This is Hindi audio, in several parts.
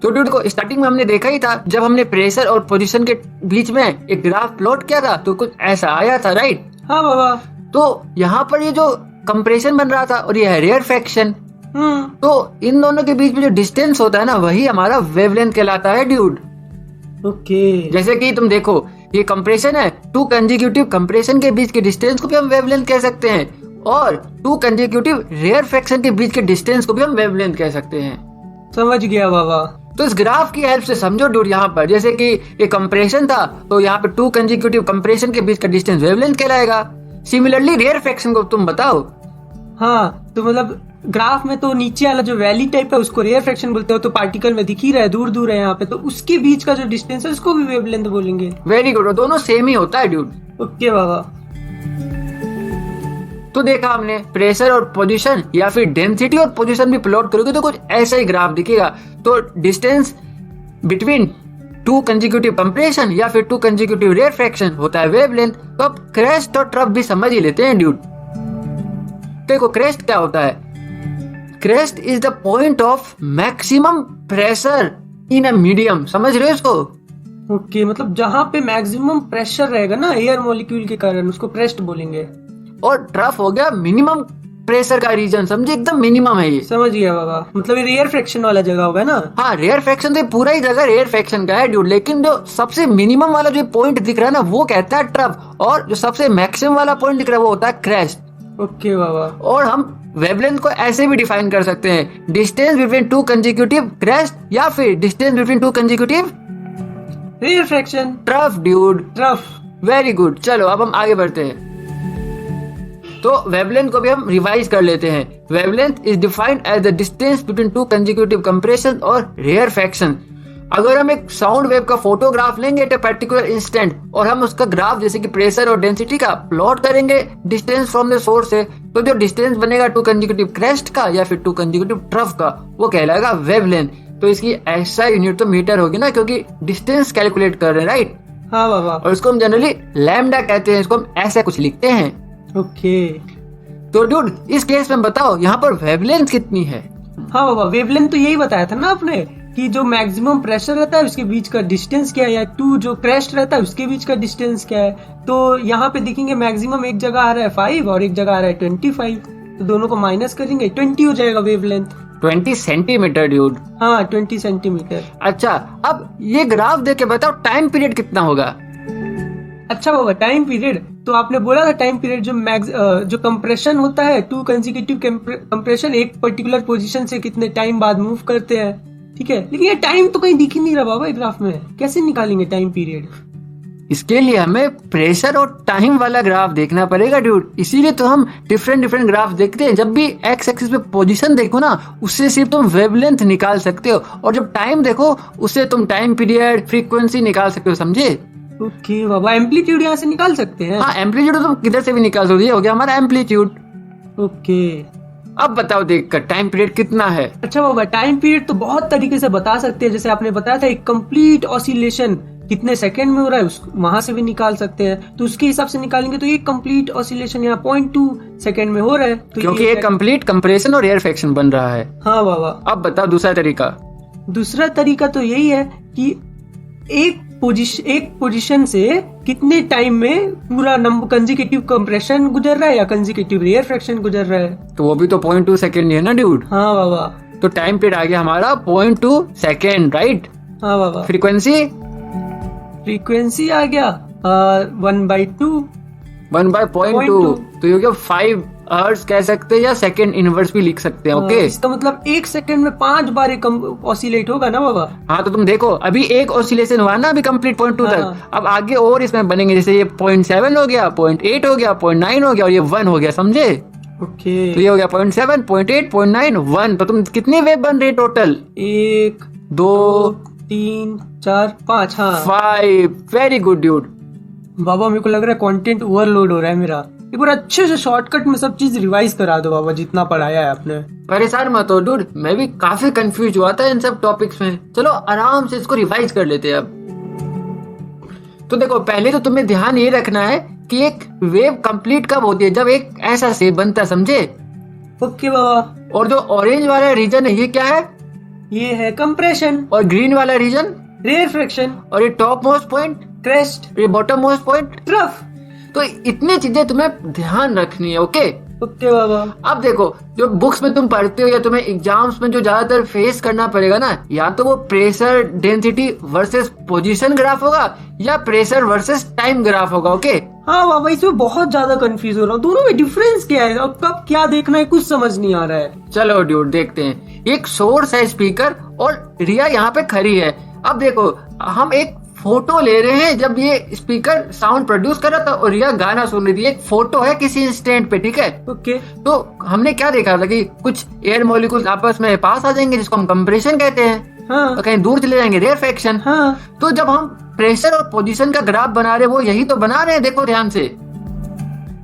तो ड्यूड को स्टार्टिंग में हमने देखा ही था, जब हमने प्रेशर और पोजीशन के बीच में एक ग्राफ प्लॉट किया था तो कुछ ऐसा आया था, राइट? हाँ बाबा। तो यहाँ पर ये जो कंप्रेशन बन रहा था और ये है रेयरफैक्शन, तो इन दोनों के बीच में जो डिस्टेंस होता है ना, वही हमारा वेवलेंथ कहलाता है ड्यूड। ओके। जैसे कि तुम देखो, ये कंप्रेशन है, 2 कंसेक्यूटिव कंप्रेशन के बीच के डिस्टेंस को भी हम वेवलेंथ कह सकते हैं, और 2 कंसेक्यूटिव रेयरफैक्शन के बीच के डिस्टेंस को भी हम वेवलेंथ कह सकते हैं। समझ गया बाबा। तो इस ग्राफ की हेल्प से समझो ड्यूड, यहाँ पर जैसे कि ये कंप्रेशन था, तो यहाँ पे 2 कंसेक्यूटिव कंप्रेशन के बीच का डिस्टेंस वेवलेंथ कहलाएगा। सिमिलरली रेयरफैक्शन को तुम बताओ। हाँ, तो मतलब ग्राफ में तो नीचे वाला जो वैली टाइप है उसको रेयरफैक्शन बोलते हो, तो पार्टिकल में दिख ही रहा है, दूर दूर है यहाँ पे, तो उसके बीच का जो डिस्टेंस है उसको भी वेवलेंथ बोलेंगे। वेरी गुड, दोनों सेम ही होता है ड्यूड। ओके बाबा। तो देखा हमने प्रेशर और पोजीशन या फिर डेंसिटी और पोजीशन भी प्लॉट करोगे तो कुछ ऐसा ही ग्राफ दिखेगा। तो डिस्टेंस बिटवीन 2 कंसेक्यूटिव कंप्रेशन या फिर 2 कंसेक्यूटिव रेयरफैक्शन होता है वेवलेंथ। तो अब क्रेस्ट और ट्रफ भी समझ ही लेते हैं ड्यूड। देखो क्रेस्ट क्या होता है? Crest is the point of maximum pressure in a medium. समझ रहे हो इसको? ओके, मतलब जहाँ पे मैक्सिमम प्रेशर रहेगा ना एयर मॉलिक्यूल के कारण, उसको क्रेस्ट बोलेंगे। और ट्रफ हो गया मिनिमम प्रेशर का रीजन, समझे? एकदम मिनिमम है ये। समझ गया बाबा, मतलब ये रेयर फ्रैक्शन वाला जगह होगा ना? हाँ, रेयर फ्रैक्शन तो पूरा ही जगह रेयर फ्रैक्शन का है ड्यूड, लेकिन जो सबसे मिनिमम वाला जो पॉइंट दिख रहा है ना, वो कहता है ट्रफ, और जो सबसे मैक्सिमम वाला पॉइंट दिख रहा है वो होता है क्रेस्ट। ओके बाबा। और हम वेवलेंथ को ऐसे भी डिफाइन कर सकते हैं, डिस्टेंस बिटवीन 2 कंसेक्यूटिव क्रेस्ट या फिर distance between 2 consecutive rarefaction. Trough dude. Trough. Very good. चलो अब हम आगे बढ़ते हैं। तो वेवलेंथ को भी हम रिवाइज कर लेते हैं। Wavelength is defined as the distance between 2 consecutive compression और रेयरफैक्शन। अगर हम एक साउंड वेव का फोटोग्राफ लेंगे एट ए पर्टिकुलर इंस्टेंट और हम उसका ग्राफ जैसे कि प्रेशर और डेंसिटी का प्लॉट करेंगे डिस्टेंस फ्रॉम द सोर्स से, तो जो डिस्टेंस बनेगा 2 कंसेक्यूटिव क्रेस्ट का या फिर 2 कंसेक्यूटिव ट्रफ का, वो कहलाएगा वेवलेंथ। तो इसकी ऐसा यूनिट तो मीटर होगी ना, क्योंकि डिस्टेंस कैलकुलेट कर रहे हैं, राइट? हाँ बाबा। और इसको हम जनरली लैम्डा कहते हैं, इसको हम ऐसा कुछ लिखते हैं। ओके। तो डूड इस केस में बताओ यहाँ पर वेवलेंथ कितनी है? हाँ बाबा, वेवलेंथ तो यही बताया था ना आपने कि जो मैक्सिमम प्रेशर रहता है उसके बीच का डिस्टेंस क्या है, या 2 जो क्रेस्ट रहता है उसके बीच का डिस्टेंस क्या है। तो यहाँ पे देखेंगे मैक्सिमम एक जगह आ रहा है 5 और एक जगह आ रहा है 25, तो दोनों को माइनस करेंगे 20 हो जाएगा वेवलेंथ। 20 centimetre dude. हाँ, 20 सेंटीमीटर। अच्छा, अब ये ग्राफ देख के बताओ टाइम पीरियड कितना होगा? अच्छा बाबा, टाइम पीरियड तो आपने बोला था टाइम पीरियड जो कंप्रेशन होता है 2 कंसेक्यूटिव कंप्रेशन एक पर्टिकुलर पोजीशन से कितने टाइम बाद मूव करते हैं, ठीक है? लेकिन ये टाइम तो कहीं दिख ही नहीं रहा बाबा ग्राफ में, कैसे निकालेंगे टाइम पीरियड? इसके लिए हमें प्रेशर और टाइम वाला ग्राफ देखना पड़ेगा ड्यूड। इसीलिए तो हम डिफरेंट ग्राफ देखते हैं। जब भी एक्स एक्सिस पे पोजीशन देखो ना, उससे सिर्फ तुम वेवलेंथ निकाल सकते हो, और जब टाइम देखो उससे तुम टाइम पीरियड फ्रीक्वेंसी निकाल सकते हो, समझे? ओके बाबा, एम्पलीट्यूड यहाँ से निकाल सकते हैं? हाँ, एम्पलीट्यूड तो तुम किधर से भी निकाल सकते हो, ये हो गया हमारा एम्पलीट्यूड। ओके। अब बताओ देखकर टाइम पीरियड कितना है? अच्छा बाबा, टाइम पीरियड तो बहुत तरीके से बता सकते हैं। जैसे आपने बताया था एक कंप्लीट ऑसिलेशन कितने सेकंड में हो रहा है, वहां से भी निकाल सकते हैं। तो उसके हिसाब से निकालेंगे तो ये कंप्लीट ऑसिलेशन यहाँ 0.2 सेकंड में हो रहा है, तो क्योंकि ये कंप्लीट कंप्रेशन और रेयरफैक्शन बन रहा है। हाँ बाबा। अब बताओ दूसरा तरीका। दूसरा तरीका तो यही है कि एक पोजीशन से कितने टाइम में पूरा कंसेक्यूटिव कंप्रेशन गुजर रहा है या कंसेक्यूटिव रेयरफैक्शन गुजर रहा है। तो वो भी तो 0.2 सेकेंड है ना ड्यूड? हाँ बाबा। तो टाइम पीरियड आ गया हमारा 0.2 सेकेंड, राइट? हाँ बाबा। फ्रीक्वेंसी आ गया 1/2 1/0.2, तो ये हो गया 5 हर्ट्ज कह सकते हैं, या सेकेंड इनवर्स भी लिख सकते हैं। ओके, इसका मतलब 1 सेकंड में 5 बार ऑसिलेट होगा ना बाबा? हाँ, तो तुम देखो अभी एक ऑसिलेशन हुआ ना अभी कंप्लीट 0.2 तक। अब आगे और इसमें बनेंगे, जैसे ये 0.7 हो गया, 0.8 हो गया, 0.9 हो गया, और ये 1 हो गया, समझे? ओके। तो ये हो गया 0.7, 0.8, 0.9, 1। तो तुम कितनी वेव बन रही टोटल? 1 2 3 4 5। हाँ, 5। Very good dude. बाबा मेरे को लग रहा है कंटेंट ओवरलोड हो रहा है मेरा। एक बार अच्छे से शॉर्टकट में सब चीज रिवाइज करा दो बाबा, जितना पढ़ाया है आपने। परेशान मत हो डूड, मैं भी काफी कंफ्यूज हुआ था इन सब टॉपिक्स में। चलो आराम से इसको रिवाइज कर लेते हैं अब। तो देखो, पहले तो तुम्हें ध्यान ये रखना है कि एक वेव कंप्लीट कब होती है, जब एक ऐसा शेप बनता है, समझे? ओके बाबा। और जो ऑरेंज वाला रीजन है ये क्या है? ये है कंप्रेशन। और ग्रीन वाला रीजन? रेयरफेक्शन। और ये टॉप मोस्ट पॉइंट? क्रेस्ट। ये बॉटम मोस्ट पॉइंट? ट्रफ। तो इतनी चीजें तुम्हें ध्यान रखनी है, ओके? ओके बाबा। अब देखो, जो बुक्स में तुम पढ़ते हो या तुम्हें एग्जाम्स में जो ज्यादातर फेस करना पड़ेगा ना, या तो वो pressure density versus position graph होगा या प्रेशर वर्सेस टाइम ग्राफ होगा, ओके? हाँ बाबा, इसमें बहुत ज्यादा कंफ्यूज हो रहा हूँ, दोनों में डिफरेंस क्या है और कब क्या देखना है कुछ समझ नहीं आ रहा है। चलो ड्यूड देखते हैं। एक सोर्स है स्पीकर और रिया यहाँ पे खड़ी है। अब देखो, हम एक फोटो ले रहे हैं जब ये स्पीकर साउंड प्रोड्यूस कर रहा था और रिया गाना सुन रही थी। एक फोटो है किसी इंस्टेंट पे, ठीक है? ओके। तो हमने क्या देखा था कि कुछ एयर मॉलिक्यूल्स आपस में पास आ जाएंगे जिसको हम कंप्रेशन कहते हैं। हाँ। तो कहीं दूर चले जाएंगे, रेयरफेक्शन। हाँ। तो जब हम प्रेशर और पोजीशन का ग्राफ बना रहे हैं, वो यही तो बना रहे हैं, देखो ध्यान से।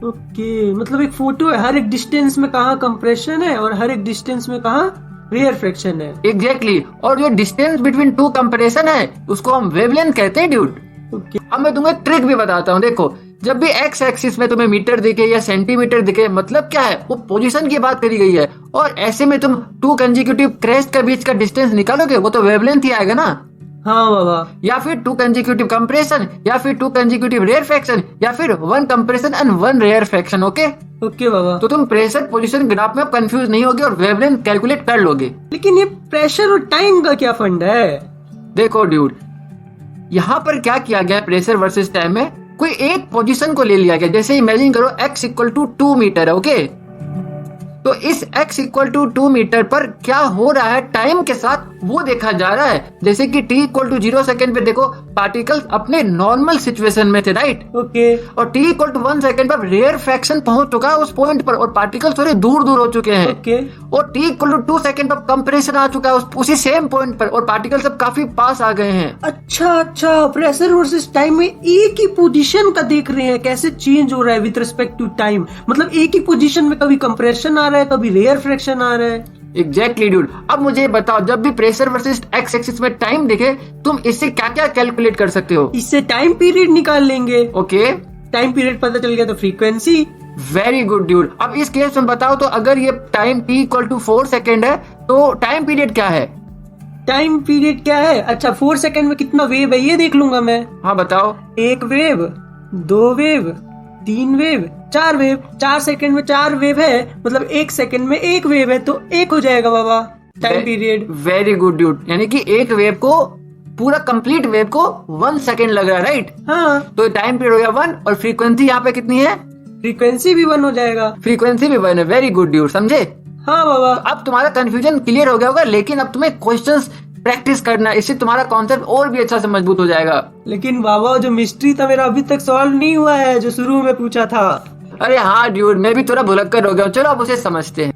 ओके, मतलब एक फोटो है, हर एक डिस्टेंस में कहाँ कंप्रेशन है और हर एक डिस्टेंस में कहाँ रेयरफेक्शन है। एग्जैक्टली। और जो डिस्टेंस बिटवीन टू कंप्रेशन है उसको हम वेवलेंथ कहते हैं ड्यूड। ओके। अब मैं तुम्हें ट्रिक भी बताता हूँ। देखो, जब भी एक्स एक्सिस में तुम्हें मीटर दिखे या सेंटीमीटर दिखे, मतलब क्या है, वो पोजीशन की बात करी गई है। और ऐसे में तुम टू कंसेक्यूटिव क्रेस्ट के बीच का डिस्टेंस निकालोगे, वो तो वेवलेंथ ही आएगा ना। हाँ बाबा। या फिर टू कंसेक्यूटिव कंप्रेशन, या फिर टू कंसेक्यूटिव रेयरफेक्शन, या फिर one compression and one rarefaction, okay? Okay बाबा। तो तुम प्रेशर पोजीशन ग्राफ में कंफ्यूज नहीं होगे और वेवलेंथ कैलकुलेट कर लोगे। लेकिन ये प्रेशर और टाइम का क्या फंड है? देखो ड्यूड, यहाँ पर क्या किया गया प्रेशर वर्सेस टाइम में, कोई एक पोजीशन को ले लिया गया। जैसे इमेजिन करो x इक्वल टू 2 मीटर है, ओके? तो इस x इक्वल टू 2 मीटर पर क्या हो रहा है टाइम के साथ, वो देखा जा रहा है। जैसे कि t इक्वल टू 0 सेकेंड पे देखो पार्टिकल्स अपने नॉर्मल सिचुएशन में थे, राइट? ओके। और t इक्वल टू 1 सेकेंड पर रेयरफेक्शन पहुंच चुका है उस पॉइंट पर और पार्टिकल्स थोड़े दूर दूर हो चुके हैं। ओके। और t इक्वल टू 2 सेकेंड पर कंप्रेशन आ चुका है उसी सेम पॉइंट पर और पार्टिकल्स सब काफी पास आ गए हैं। अच्छा, प्रेशर वर्सेस टाइम में एक ही पोजीशन का देख रहे हैं कैसे चेंज हो रहा है विद रिस्पेक्ट टू टाइम। मतलब एक ही पोजीशन में कभी कंप्रेशन आ रहा है, कभी रेयरफेक्शन आ रहा है। Exactly dude. अब मुझे बताओ, जब भी प्रेशर वर्सेस एक्स एक्सिस में टाइम दिखे, तुम इससे क्या क्या कैलकुलेट कर सकते हो? इससे टाइम पीरियड निकाल लेंगे। ओके। टाइम पीरियड पता चल गया तो फ्रीक्वेंसी। Very good dude. अब इस केस में बताओ, तो अगर ये time t equal to 4 second है तो टाइम पीरियड क्या है? टाइम पीरियड क्या है? अच्छा, 4 सेकेंड में कितना वेव है ये देख लूंगा मैं। हाँ बताओ। 1 wave, 2 wave, 3 wave, 4 wave. 4 second में 4 वेव है, मतलब 1 सेकेंड में 1 वेव है, तो 1 हो जाएगा बाबा time period. Very good dude. यानी कि एक वेव को, पूरा कंप्लीट वेव को 1 सेकेंड लग रहा है, राइट? हाँ। तो टाइम पीरियड हो गया 1 और फ्रीक्वेंसी यहाँ पे कितनी है? फ्रीक्वेंसी भी 1 हो जाएगा। फ्रीक्वेंसी भी 1 है। वेरी गुड ड्यूड, समझे? हाँ बाबा। अब तुम्हारा कंफ्यूजन क्लियर हो गया होगा, लेकिन अब तुम्हें क्वेश्चंस प्रैक्टिस करना है, इससे तुम्हारा कॉन्सेप्ट और भी अच्छा से मजबूत हो जाएगा। लेकिन बाबा, जो मिस्ट्री था मेरा अभी तक सॉल्व नहीं हुआ है जो शुरू में पूछा था। अरे हाँ ड्यूड, मैं भी थोड़ा भुलक्कर हो गया हूँ। चलो अब उसे समझते हैं।